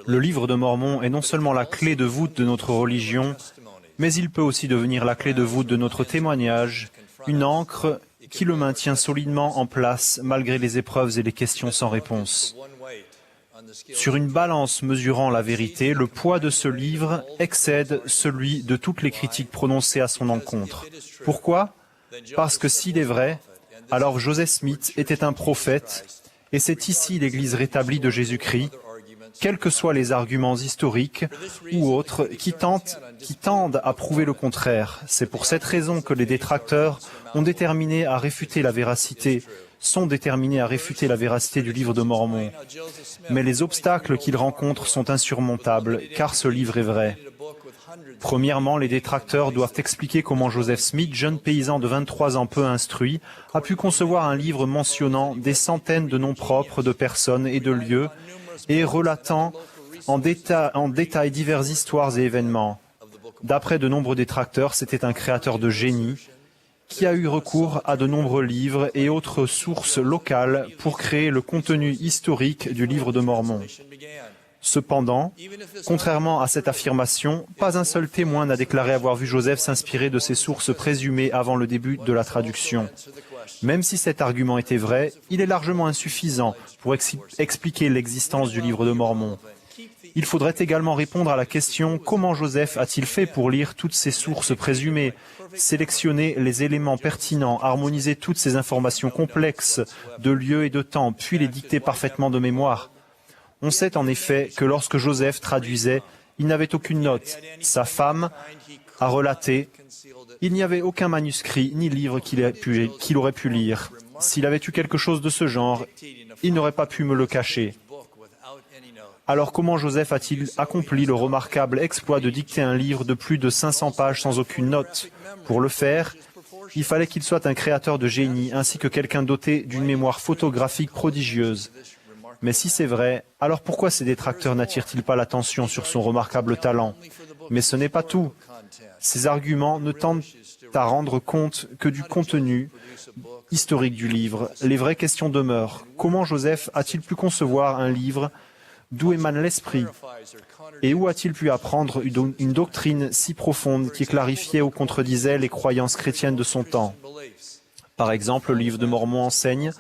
Le livre de Mormon est non seulement la clé de voûte de notre religion, mais il peut aussi devenir la clé de voûte de notre témoignage, une ancre qui le maintient solidement en place malgré les épreuves et les questions sans réponse. Sur une balance mesurant la vérité, le poids de ce livre excède celui de toutes les critiques prononcées à son encontre. Pourquoi? Parce que s'il est vrai, alors Joseph Smith était un prophète, et c'est ici l'Église rétablie de Jésus-Christ, quels que soient les arguments historiques ou autres qui tendent à prouver le contraire. C'est pour cette raison que les détracteurs sont déterminés à réfuter la véracité du livre de Mormon. Mais les obstacles qu'ils rencontrent sont insurmontables, car ce livre est vrai. Premièrement, les détracteurs doivent expliquer comment Joseph Smith, jeune paysan de 23 ans peu instruit, a pu concevoir un livre mentionnant des centaines de noms propres de personnes et de lieux et relatant en détail diverses histoires et événements. D'après de nombreux détracteurs, c'était un créateur de génie qui a eu recours à de nombreux livres et autres sources locales pour créer le contenu historique du livre de Mormon. Cependant, contrairement à cette affirmation, pas un seul témoin n'a déclaré avoir vu Joseph s'inspirer de ces sources présumées avant le début de la traduction. Même si cet argument était vrai, il est largement insuffisant pour expliquer l'existence du livre de Mormon. Il faudrait également répondre à la question « Comment Joseph a-t-il fait pour lire toutes ces sources présumées, sélectionner les éléments pertinents, harmoniser toutes ces informations complexes de lieu et de temps, puis les dicter parfaitement de mémoire ?» On sait en effet que lorsque Joseph traduisait, il n'avait aucune note. Sa femme a relaté « Il n'y avait aucun manuscrit ni livre qu'il aurait pu lire. S'il avait eu quelque chose de ce genre, il n'aurait pas pu me le cacher. » Alors comment Joseph a-t-il accompli le remarquable exploit de dicter un livre de plus de 500 pages sans aucune note? Pour le faire, il fallait qu'il soit un créateur de génie ainsi que quelqu'un doté d'une mémoire photographique prodigieuse. Mais si c'est vrai, alors pourquoi ces détracteurs n'attirent-ils pas l'attention sur son remarquable talent? Mais ce n'est pas tout. Ces arguments ne tendent à rendre compte que du contenu historique du livre. Les vraies questions demeurent. Comment Joseph a-t-il pu concevoir un livre? D'où émane l'esprit? Et où a-t-il pu apprendre une doctrine si profonde qui clarifiait ou contredisait les croyances chrétiennes de son temps? Par exemple, le livre de Mormon enseigne,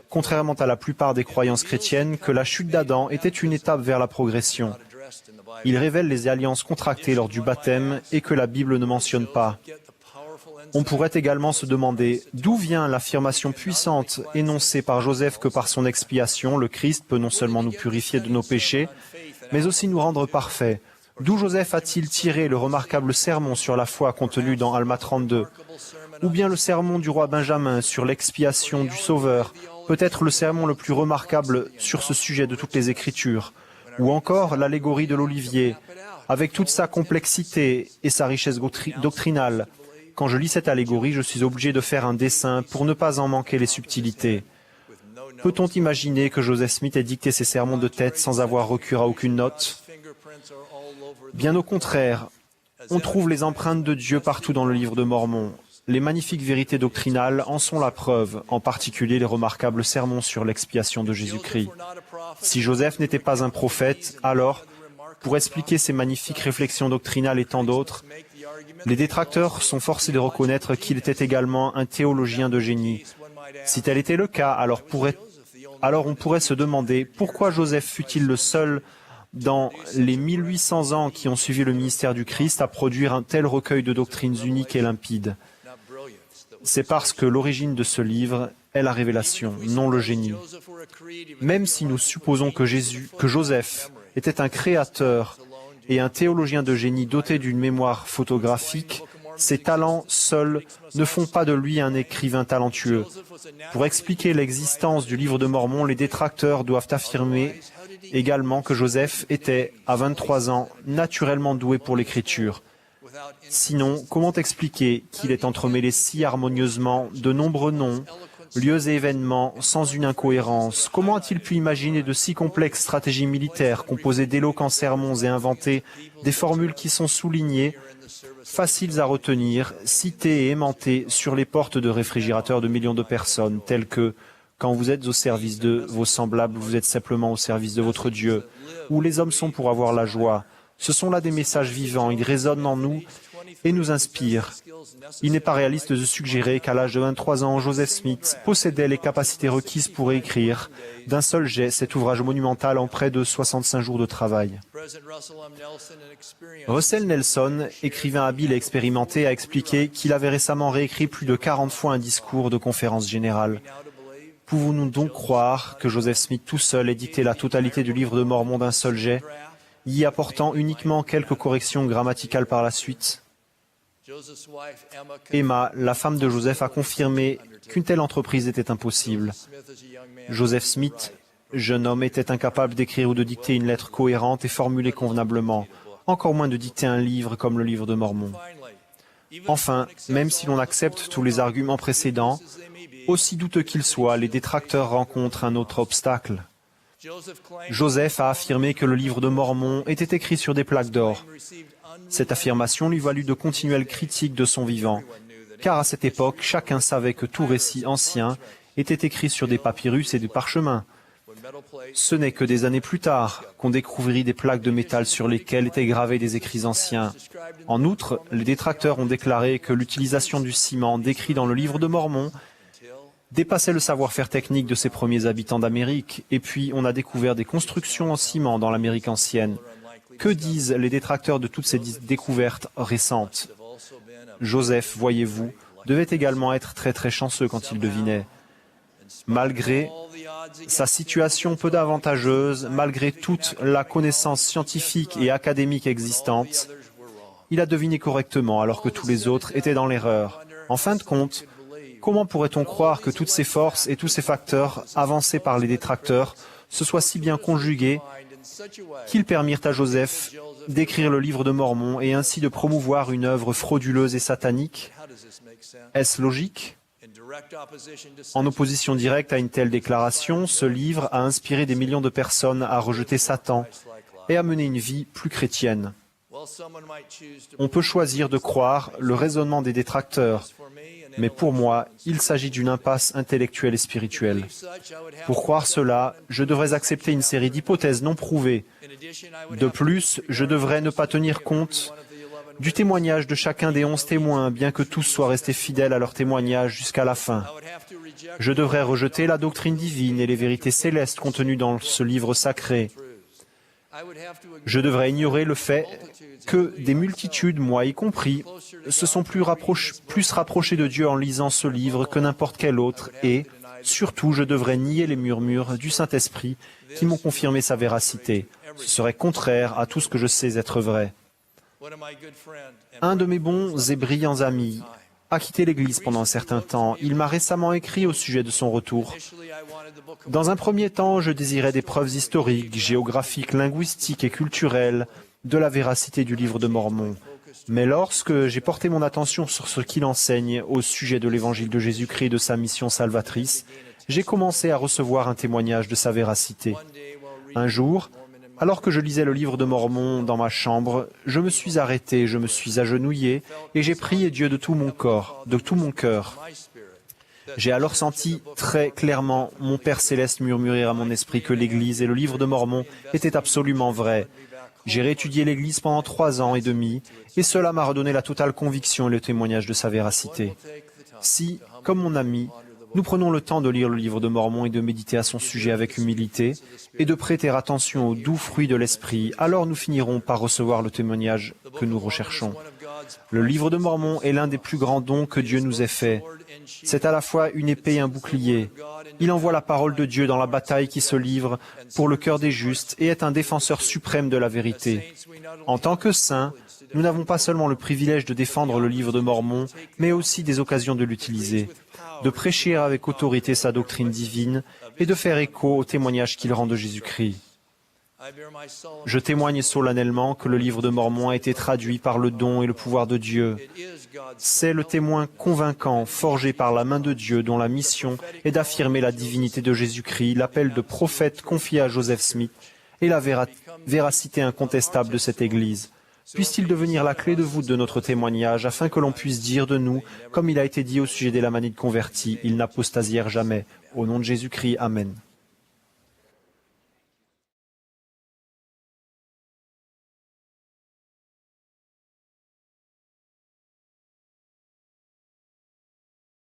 contrairement à la plupart des croyances chrétiennes, que la chute d'Adam était une étape vers la progression. Il révèle les alliances contractées lors du baptême et que la Bible ne mentionne pas. On pourrait également se demander d'où vient l'affirmation puissante énoncée par Joseph que par son expiation, le Christ peut non seulement nous purifier de nos péchés, mais aussi nous rendre parfaits. D'où Joseph a-t-il tiré le remarquable sermon sur la foi contenu dans Alma 32? Ou bien le sermon du roi Benjamin sur l'expiation du Sauveur, peut-être le sermon le plus remarquable sur ce sujet de toutes les Écritures? Ou encore l'allégorie de l'olivier, avec toute sa complexité et sa richesse doctrinale? Quand je lis cette allégorie, je suis obligé de faire un dessin pour ne pas en manquer les subtilités. Peut-on imaginer que Joseph Smith ait dicté ses sermons de tête sans avoir recours à aucune note? Bien au contraire, on trouve les empreintes de Dieu partout dans le livre de Mormon. Les magnifiques vérités doctrinales en sont la preuve, en particulier les remarquables sermons sur l'expiation de Jésus-Christ. Si Joseph n'était pas un prophète, alors, pour expliquer ces magnifiques réflexions doctrinales et tant d'autres, les détracteurs sont forcés de reconnaître qu'il était également un théologien de génie. Si tel était le cas, alors on pourrait se demander pourquoi Joseph fut-il le seul dans les 1800 ans qui ont suivi le ministère du Christ à produire un tel recueil de doctrines uniques et limpides. C'est parce que l'origine de ce livre est la révélation, non le génie. Même si nous supposons que Joseph était un créateur et un théologien de génie doté d'une mémoire photographique, ses talents seuls ne font pas de lui un écrivain talentueux. Pour expliquer l'existence du livre de Mormon, les détracteurs doivent affirmer également que Joseph était, à 23 ans, naturellement doué pour l'écriture. Sinon, comment expliquer qu'il est entremêlé si harmonieusement de nombreux noms, lieux et événements sans une incohérence? Comment a-t-il pu imaginer de si complexes stratégies militaires, composées d'éloquents sermons et inventer des formules qui sont soulignées, faciles à retenir, citées et aimantées sur les portes de réfrigérateurs de millions de personnes, telles que Quand vous êtes au service de vos semblables, vous êtes simplement au service de votre Dieu, où les hommes sont pour avoir la joie. Ce sont là des messages vivants, ils résonnent en nous et nous inspirent. Il n'est pas réaliste de suggérer qu'à l'âge de 23 ans, Joseph Smith possédait les capacités requises pour écrire d'un seul jet cet ouvrage monumental en près de 65 jours de travail. Russell Nelson, écrivain habile et expérimenté, a expliqué qu'il avait récemment réécrit plus de 40 fois un discours de conférence générale. Pouvons-nous donc croire que Joseph Smith tout seul ait dicté la totalité du livre de Mormon d'un seul jet, y apportant uniquement quelques corrections grammaticales par la suite? Emma, la femme de Joseph, a confirmé qu'une telle entreprise était impossible. Joseph Smith, jeune homme, était incapable d'écrire ou de dicter une lettre cohérente et formulée convenablement, encore moins de dicter un livre comme le livre de Mormon. Enfin, même si l'on accepte tous les arguments précédents, aussi douteux qu'ils soient, les détracteurs rencontrent un autre obstacle. Joseph a affirmé que le livre de Mormon était écrit sur des plaques d'or. Cette affirmation lui valut de continuelles critiques de son vivant, car à cette époque, chacun savait que tout récit ancien était écrit sur des papyrus et des parchemins. Ce n'est que des années plus tard qu'on découvrit des plaques de métal sur lesquelles étaient gravés des écrits anciens. En outre, les détracteurs ont déclaré que l'utilisation du ciment décrit dans le livre de Mormon dépassait le savoir-faire technique de ses premiers habitants d'Amérique, et puis on a découvert des constructions en ciment dans l'Amérique ancienne. Que disent les détracteurs de toutes ces découvertes récentes? Joseph, voyez-vous, devait également être très chanceux quand il devinait. Malgré sa situation peu avantageuse, malgré toute la connaissance scientifique et académique existante, il a deviné correctement alors que tous les autres étaient dans l'erreur. En fin de compte, comment pourrait-on croire que toutes ces forces et tous ces facteurs avancés par les détracteurs se soient si bien conjugués qu'ils permirent à Joseph d'écrire le livre de Mormon et ainsi de promouvoir une œuvre frauduleuse et satanique? Est-ce logique? En opposition directe à une telle déclaration, ce livre a inspiré des millions de personnes à rejeter Satan et à mener une vie plus chrétienne. On peut choisir de croire le raisonnement des détracteurs, mais pour moi, il s'agit d'une impasse intellectuelle et spirituelle. Pour croire cela, je devrais accepter une série d'hypothèses non prouvées. De plus, je devrais ne pas tenir compte du témoignage de chacun des 11 témoins, bien que tous soient restés fidèles à leur témoignage jusqu'à la fin. Je devrais rejeter la doctrine divine et les vérités célestes contenues dans ce livre sacré. Je devrais ignorer le fait que des multitudes, moi y compris, se sont plus rapprochés de Dieu en lisant ce livre que n'importe quel autre et, surtout, je devrais nier les murmures du Saint-Esprit qui m'ont confirmé sa véracité. Ce serait contraire à tout ce que je sais être vrai. Un de mes bons et brillants amis a quitté l'Église pendant un certain temps. Il m'a récemment écrit au sujet de son retour. Dans un premier temps, je désirais des preuves historiques, géographiques, linguistiques et culturelles de la véracité du livre de Mormon. Mais lorsque j'ai porté mon attention sur ce qu'il enseigne au sujet de l'évangile de Jésus-Christ et de sa mission salvatrice, j'ai commencé à recevoir un témoignage de sa véracité. Un jour, alors que je lisais le livre de Mormon dans ma chambre, je me suis arrêté, je me suis agenouillé et j'ai prié Dieu de tout mon corps, de tout mon cœur. J'ai alors senti très clairement mon Père Céleste murmurer à mon esprit que l'Église et le livre de Mormon étaient absolument vrais. J'ai réétudié l'Église pendant 3 ans et demi, et cela m'a redonné la totale conviction et le témoignage de sa véracité. Si, comme mon ami, nous prenons le temps de lire le livre de Mormon et de méditer à son sujet avec humilité, et de prêter attention aux doux fruits de l'Esprit, alors nous finirons par recevoir le témoignage que nous recherchons. Le livre de Mormon est l'un des plus grands dons que Dieu nous ait fait. C'est à la fois une épée et un bouclier. Il envoie la parole de Dieu dans la bataille qui se livre pour le cœur des justes et est un défenseur suprême de la vérité. En tant que saints, nous n'avons pas seulement le privilège de défendre le livre de Mormon, mais aussi des occasions de l'utiliser, de prêcher avec autorité sa doctrine divine et de faire écho au témoignage qu'il rend de Jésus-Christ. Je témoigne solennellement que le livre de Mormon a été traduit par le don et le pouvoir de Dieu. C'est le témoin convaincant, forgé par la main de Dieu, dont la mission est d'affirmer la divinité de Jésus-Christ, l'appel de prophète confié à Joseph Smith et la véracité incontestable de cette Église. Puisse-t-il devenir la clé de voûte de notre témoignage, afin que l'on puisse dire de nous, comme il a été dit au sujet des Lamanites convertis, ils n'apostasièrent jamais. Au nom de Jésus-Christ, Amen.